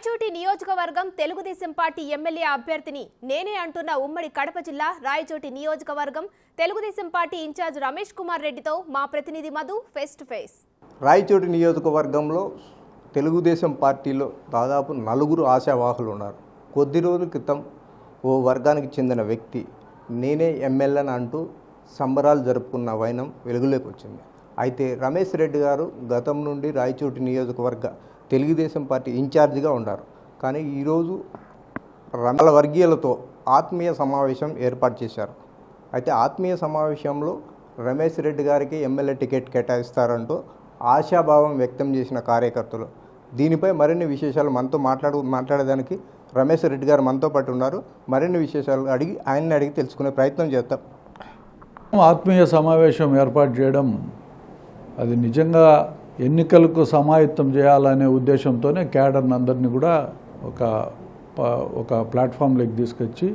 రాయచోటి నియోజకవర్గం Telugu Desam party MLA అభ్యర్థిని నేనే అంటున్న ఉమ్మడి కడప జిల్లా రాయచోటి నియోజకవర్గం తెలుగుదేశం పార్టీ ఇన్ఛార్జ్ రమేష్ కుమార్ రెడ్డితో మా ప్రతినిధి Madhu face to face. Rayachoti నియోజకవర్గంలో తెలుగుదేశం పార్టీలో దాదాపు 4 ఆశావాహులు ఉన్నారు. కొద్ది రోజుల క్రితం ఓ వర్గానికి చెందిన వ్యక్తి నేనే ఎమ్మెల్యేని అంటూ సంబరాలు జరుపుకున్న వైనం వెలుగులోకి వచ్చింది. అయితే రమేష్ రెడ్డి గారు గతం నుండి రాయచోటి నియోజకవర్గ తెలుగుదేశం పార్టీ ఇన్ఛార్జిగా ఉన్నారు. కానీ ఈరోజు రమల వర్గీయులతో ఆత్మీయ సమావేశం ఏర్పాటు చేశారు. అయితే ఆత్మీయ సమావేశంలో రమేష్ రెడ్డి గారికి ఎమ్మెల్యే టికెట్ కేటాయిస్తారంటూ ఆశాభావం వ్యక్తం చేసిన కార్యకర్తలు. దీనిపై మరిన్ని విశేషాలు మనతో మాట్లాడడానికి రమేష్ రెడ్డి గారు మనతో పాటు ఉన్నారు. మరిన్ని విశేషాలు ఆయన్ని అడిగి తెలుసుకునే ప్రయత్నం చేస్తాం. ఆత్మీయ సమావేశం ఏర్పాటు చేయడం అది నిజంగా ఎన్నికలకు సమాయత్తం చేయాలనే ఉద్దేశంతోనే క్యాడర్ని అందరినీ కూడా ఒక ప్లాట్ఫామ్లోకి తీసుకొచ్చి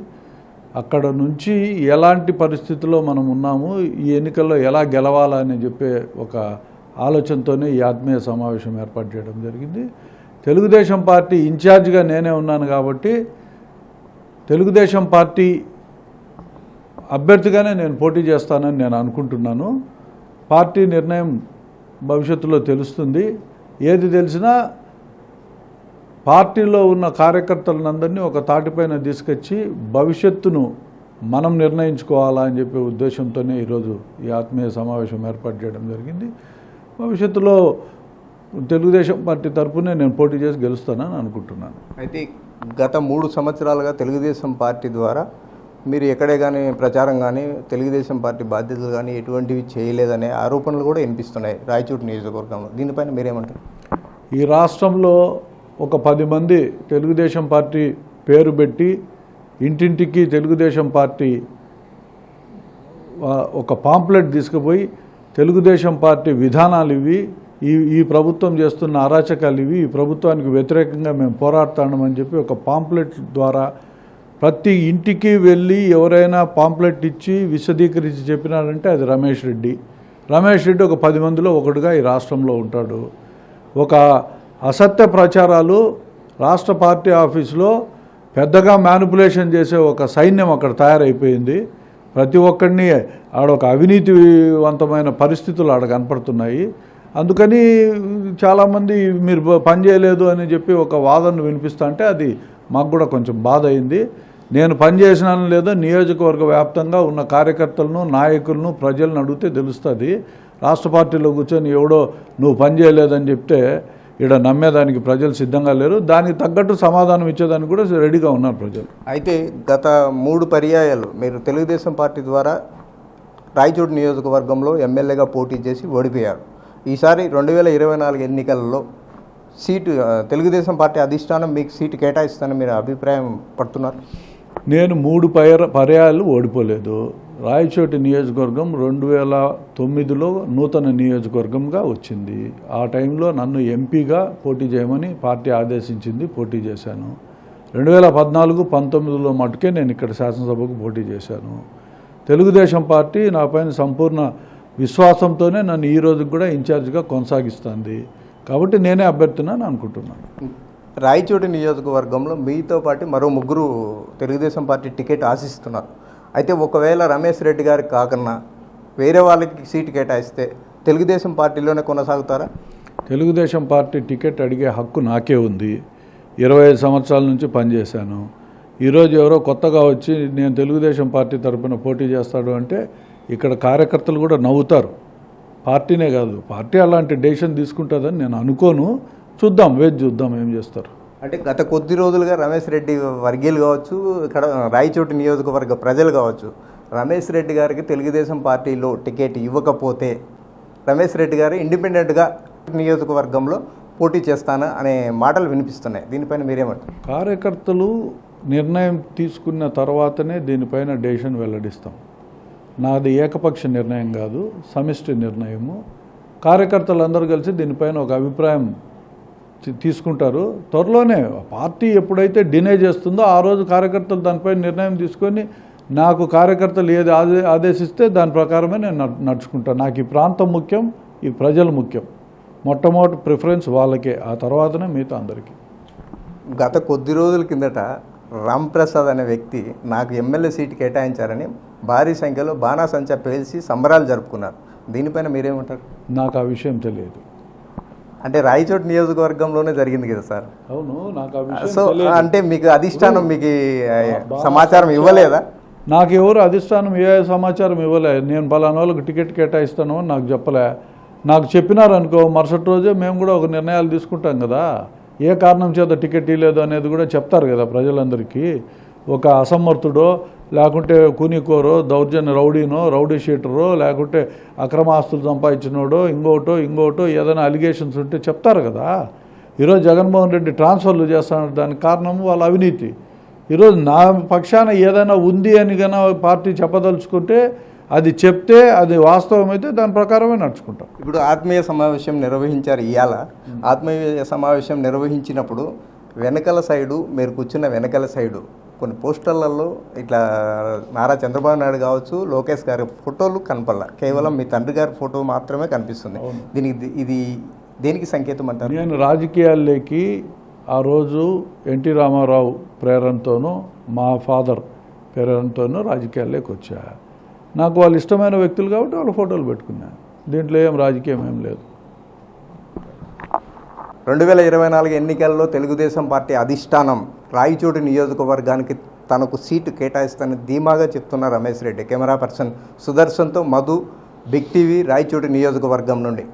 అక్కడ నుంచి ఎలాంటి పరిస్థితుల్లో మనం ఉన్నాము, ఈ ఎన్నికల్లో ఎలా గెలవాలని చెప్పే ఒక ఆలోచనతోనే ఈ ఆత్మీయ సమావేశం ఏర్పాటు చేయడం జరిగింది. తెలుగుదేశం పార్టీ ఇన్ఛార్జిగా నేనే ఉన్నాను కాబట్టి తెలుగుదేశం పార్టీ అభ్యర్థిగానే నేను పోటీ చేస్తానని నేను అనుకుంటున్నాను. పార్టీ నిర్ణయం భవిష్యత్తులో తెలుస్తుంది. ఏది తెలిసినా పార్టీలో ఉన్న కార్యకర్తలందరినీ ఒక తాటిపైన తీసుకొచ్చి భవిష్యత్తును మనం నిర్ణయించుకోవాలా అని చెప్పే ఉద్దేశంతోనే ఈరోజు ఈ ఆత్మీయ సమావేశం ఏర్పాటు చేయడం జరిగింది. భవిష్యత్తులో తెలుగుదేశం పార్టీ తరఫునే నేను పోటీ చేసి గెలుస్తానని అనుకుంటున్నాను. అయితే గత 3 సంవత్సరాలుగా తెలుగుదేశం పార్టీ ద్వారా మీరు ఎక్కడే కానీ ప్రచారం కానీ తెలుగుదేశం పార్టీ బాధ్యతలు కానీ ఎటువంటివి చేయలేదనే ఆరోపణలు కూడా వినిపిస్తున్నాయి రాయచోటి నియోజకవర్గంలో. దీనిపైన మీరేమంటారు? ఈ రాష్ట్రంలో ఒక 10 మంది తెలుగుదేశం పార్టీ పేరు పెట్టి ఇంటింటికి తెలుగుదేశం పార్టీ ఒక పాంప్లెట్ తీసుకుపోయి తెలుగుదేశం పార్టీ విధానాలు ఇవి, ఈ ప్రభుత్వం చేస్తున్న అరాచకాలు ఇవి, ఈ ప్రభుత్వానికి వ్యతిరేకంగా మేము పోరాడుతామని చెప్పి ఒక పాంప్లెట్ ద్వారా ప్రతి ఇంటికి వెళ్ళి ఎవరైనా పాంప్లెట్ ఇచ్చి విశదీకరించి చెప్పినాడంటే అది రమేష్ రెడ్డి. రమేష్ రెడ్డి ఒక 10 మందిలో ఒకడుగా ఈ రాష్ట్రంలో ఉంటాడు. ఒక అసత్య ప్రచారాలు రాష్ట్ర పార్టీ ఆఫీసులో పెద్దగా మ్యానిపులేషన్ చేసే ఒక సైన్యం అక్కడ తయారైపోయింది. ప్రతి ఒక్కడిని ఆడొక అవినీతివంతమైన పరిస్థితులు ఆడ కనపడుతున్నాయి. అందుకని చాలామంది మీరు పని చేయలేదు అని చెప్పి ఒక వాదనను వినిపిస్తా అంటే అది మాకు కూడా కొంచెం బాధ అయింది. నేను పనిచేసినాను లేదో నియోజకవర్గ వ్యాప్తంగా ఉన్న కార్యకర్తలను, నాయకులను, ప్రజలను అడిగితే తెలుస్తుంది. రాష్ట్ర పార్టీలో కూర్చొని ఎవడో నువ్వు పని చేయలేదని చెప్తే ఇక్కడ నమ్మేదానికి ప్రజలు సిద్ధంగా లేరు. దానికి తగ్గట్టు సమాధానం ఇచ్చేదానికి కూడా రెడీగా ఉన్నారు ప్రజలు. అయితే గత 3 పర్యాయాలు మీరు తెలుగుదేశం పార్టీ ద్వారా రాయచోటి నియోజకవర్గంలో ఎమ్మెల్యేగా పోటీ చేసి ఓడిపోయారు. ఈసారి 2024 ఎన్నికలలో సీటు తెలుగుదేశం పార్టీ అధిష్టానం మీకు సీటు కేటాయిస్తానని మీరు అభిప్రాయం పడుతున్నారు? నేను 3 పర్యాయాలు ఓడిపోలేదు. రాయచోటి నియోజకవర్గం 2009లో నూతన నియోజకవర్గంగా వచ్చింది. ఆ టైంలో నన్ను ఎంపీగా పోటీ చేయమని పార్టీ ఆదేశించింది, పోటీ చేశాను. 2014, 19లో మటుకే నేను ఇక్కడ శాసనసభకు పోటీ చేశాను. తెలుగుదేశం పార్టీ నా పైన సంపూర్ణ విశ్వాసంతోనే నన్ను ఈ రోజుకి కూడా ఇన్ఛార్జిగా కొనసాగిస్తుంది. కాబట్టి నేనే అభ్యర్థినని అనుకుంటున్నాను. రాయచోటి నియోజకవర్గంలో మీతో పాటు మరో 3 తెలుగుదేశం పార్టీ టికెట్ ఆశిస్తున్నారు. అయితే ఒకవేళ రమేష్ రెడ్డి గారికి కాకుండా వేరే వాళ్ళకి సీటు కేటాయిస్తే తెలుగుదేశం పార్టీలోనే కొనసాగుతారా? తెలుగుదేశం పార్టీ టికెట్ అడిగే హక్కు నాకే ఉంది. 25 సంవత్సరాల నుంచి పనిచేశాను. ఈరోజు ఎవరో కొత్తగా వచ్చి నేను తెలుగుదేశం పార్టీ తరఫున పోటీ చేస్తాడు అంటే ఇక్కడ కార్యకర్తలు కూడా నవ్వుతారు. పార్టీనే కాదు, పార్టీ అలాంటి డెసిషన్ తీసుకుంటుందని నేను అనుకోను. చూద్దాం, వేచి చూద్దాం ఏం చేస్తారు. అంటే గత కొద్ది రోజులుగా రమేష్ రెడ్డి వర్గీయులు కావచ్చు, ఇక్కడ రాయచోటి నియోజకవర్గ ప్రజలు కావచ్చు, రమేష్ రెడ్డి గారికి తెలుగుదేశం పార్టీలో టికెట్ ఇవ్వకపోతే రమేష్ రెడ్డి గారు ఇండిపెండెంట్గా నియోజకవర్గంలో పోటీ చేస్తాను అనే మాటలు వినిపిస్తున్నాయి. దీనిపైన మీరేమంటారు? కార్యకర్తలు నిర్ణయం తీసుకున్న తర్వాతనే దీనిపైన డెసిషన్ వెల్లడిస్తాం. నాది ఏకపక్ష నిర్ణయం కాదు, సమిష్టి నిర్ణయము. కార్యకర్తలందరూ కలిసి దీనిపైన ఒక అభిప్రాయం తీసుకుంటారు. త్వరలోనే పార్టీ ఎప్పుడైతే డినై చేస్తుందో ఆ రోజు కార్యకర్తలు దానిపై నిర్ణయం తీసుకొని నాకు కార్యకర్తలు ఏది ఆదేశిస్తే దాని ప్రకారమే నేను నడుచుకుంటాను. నాకు ఈ ప్రాంతం ముఖ్యం, ఈ ప్రజలు ముఖ్యం. మొట్టమొదటి ప్రిఫరెన్స్ వాళ్ళకే, ఆ తర్వాతనే మిగతా అందరికీ. గత కొద్ది రోజుల కిందట రాంప్రసాద్ అనే వ్యక్తి నాకు ఎమ్మెల్యే సీటు కేటాయించారని భారీ సంఖ్యలో బాణాసంచా పేల్చి సంబరాలు జరుపుకున్నారు. దీనిపైన మీరేమంటారు? నాకు ఆ విషయం తెలియదు. అంటే రాయచోటి నియోజకవర్గంలోనే జరిగింది కదా సార్. అవును, నాకు ఆ విషయం సో తెలియదు. అంటే మీకు అధిష్టానం మీకు సమాచారం ఇవ్వలేదా? నాకు ఎవరు అధిష్టానం ఏ సమాచారం ఇవ్వలే. నేను పలానా వాళ్ళకి టికెట్ కేటాయిస్తాను అని నాకు చెప్పలే. నాకు చెప్పినారనుకో మరుసటి రోజే మేము కూడా ఒక నిర్ణయాలు తీసుకుంటాం కదా. ఏ కారణం చేత టికెట్ ఇవ్వలేదు అనేది కూడా చెప్తారు కదా ప్రజలందరికీ. ఒక అసమర్థుడో లేకుంటే కూనికోరో దౌర్జన్య రౌడీ షీటరో లేకుంటే అక్రమాస్తులు సంపాదించినోడో ఇంకోటో ఏదైనా అలిగేషన్స్ ఉంటే చెప్తారు కదా. ఈరోజు జగన్మోహన్ రెడ్డి ట్రాన్స్ఫర్లు చేస్తాను, దానికి కారణం వాళ్ళ అవినీతి. ఈరోజు నా పక్షాన ఏదైనా ఉంది అని కన్నా పార్టీ చెప్పదలుచుకుంటే అది చెప్తే అది వాస్తవమైతే దాని ప్రకారమే నడుచుకుంటాం. ఇప్పుడు ఆత్మీయ సమావేశం నిర్వహించారు ఇవాళ. ఆత్మీయ సమావేశం నిర్వహించినప్పుడు వెనకల సైడు మీరు కూర్చున్న వెనకల సైడు కొన్ని పోస్టర్లలో ఇట్లా నారా చంద్రబాబు నాయుడు కావచ్చు, లోకేష్ గారి ఫోటోలు కనపడాల, కేవలం మీ తండ్రి గారి ఫోటో మాత్రమే కనిపిస్తుంది. ఇది దేనికి సంకేతం అంటారు? నేను రాజకీయాల్లోకి ఆ రోజు ఎన్టీ రామారావు ప్రేరణతోనూ మా ఫాదర్ ప్రేరణతోనూ రాజకీయాల్లోకి వచ్చా. నాకు వాళ్ళు ఇష్టమైన వ్యక్తులు కాబట్టి వాళ్ళ ఫోటోలు పెట్టుకున్నా. దీంట్లో ఏం రాజకీయం ఏం లేదు. 2024 ఎన్నికల్లో తెలుగుదేశం పార్టీ అధిష్టానం రాయచోటి నియోజకవర్గానికి తనకు సీటు కేటాయిస్తానని ధీమాగా చెప్తున్న రమేష్ రెడ్డి. కెమెరా పర్సన్ సుదర్శన్తో మధు, బిగ్ టీవీ, రాయచోటి నియోజకవర్గం నుండి.